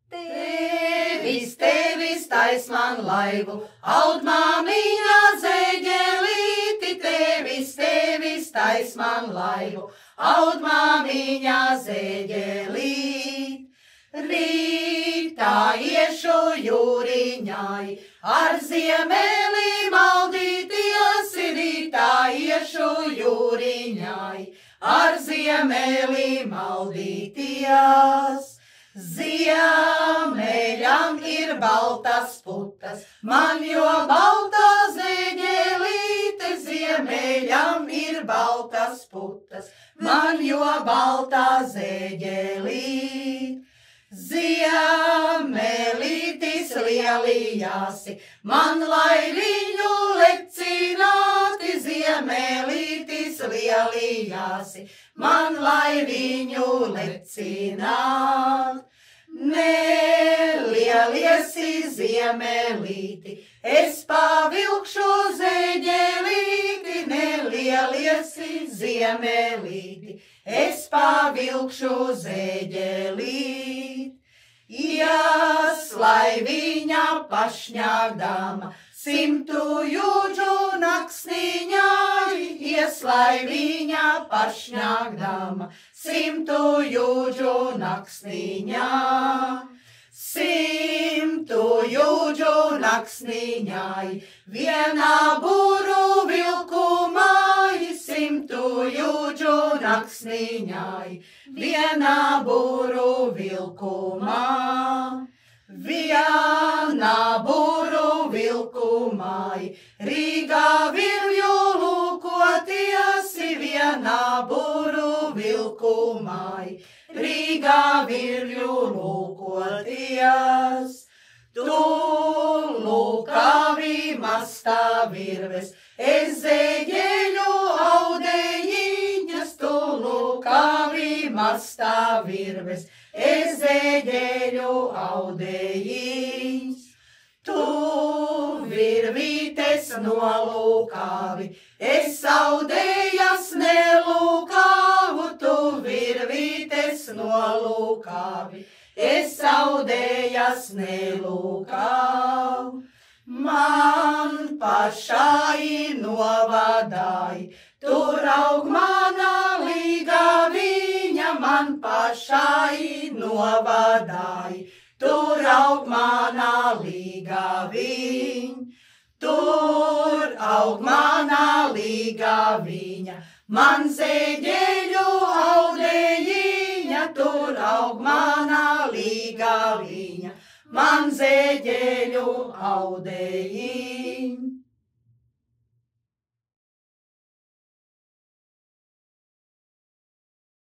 Tevis tais man laivu, aud māmiņa zeģelīti, tevis tais man laivu, aud māmiņa zeģelīt. Rītā iešu jūriņai, ar ziemeli maldīties, rītā iešu jūriņai, ar ziemeli maldīties. Ziemeļam ir baltas putas, man jo balta zeģelīte, ziemeļam ir baltas putas, man jo balta zeģelīte. Ziemelītis lielījāsi, man lai viņu lecināti, ziemelītis lielījāsi, man lai viņu lecināt. Nelieliesi ziemelīti, es pavilkšu zeģelīti, nelieliesi ziemelīti, es pavilkšu zeģelīti. Ieslai viņa pašņāgdama, 100 jūdžu naksniņai, ieslai viņa pašņāgdama, 100 jūdžu naksniņai. 100 jūdžu naksniņai, vienā būru vilkumai, 100 jūdžu naksniņai, vienā būru vilkumai. Vienā būru vilkumai, Rīgā virvju lūkoties, vienā būru vilkumai, Rīgā virvju lūkoties. Tu lūkavi mastā virves, es zeģeļu audejiņas, tu lūkavi mastā virves, es zeģeļu audejiņas. Tu virvītes nolūkavi, es audejas nelūkavu, tu virvītes nolūkavi, es audējas nelūkavu. Man pašai novadāji, tur aug mana līgaviņa, man pašai novadāji, tur aug mana līgaviņa. Tur aug mana līgaviņa, man zeģeļu audejiņa, tur aug mana līgaviņa, man zeģeļu audejiņa.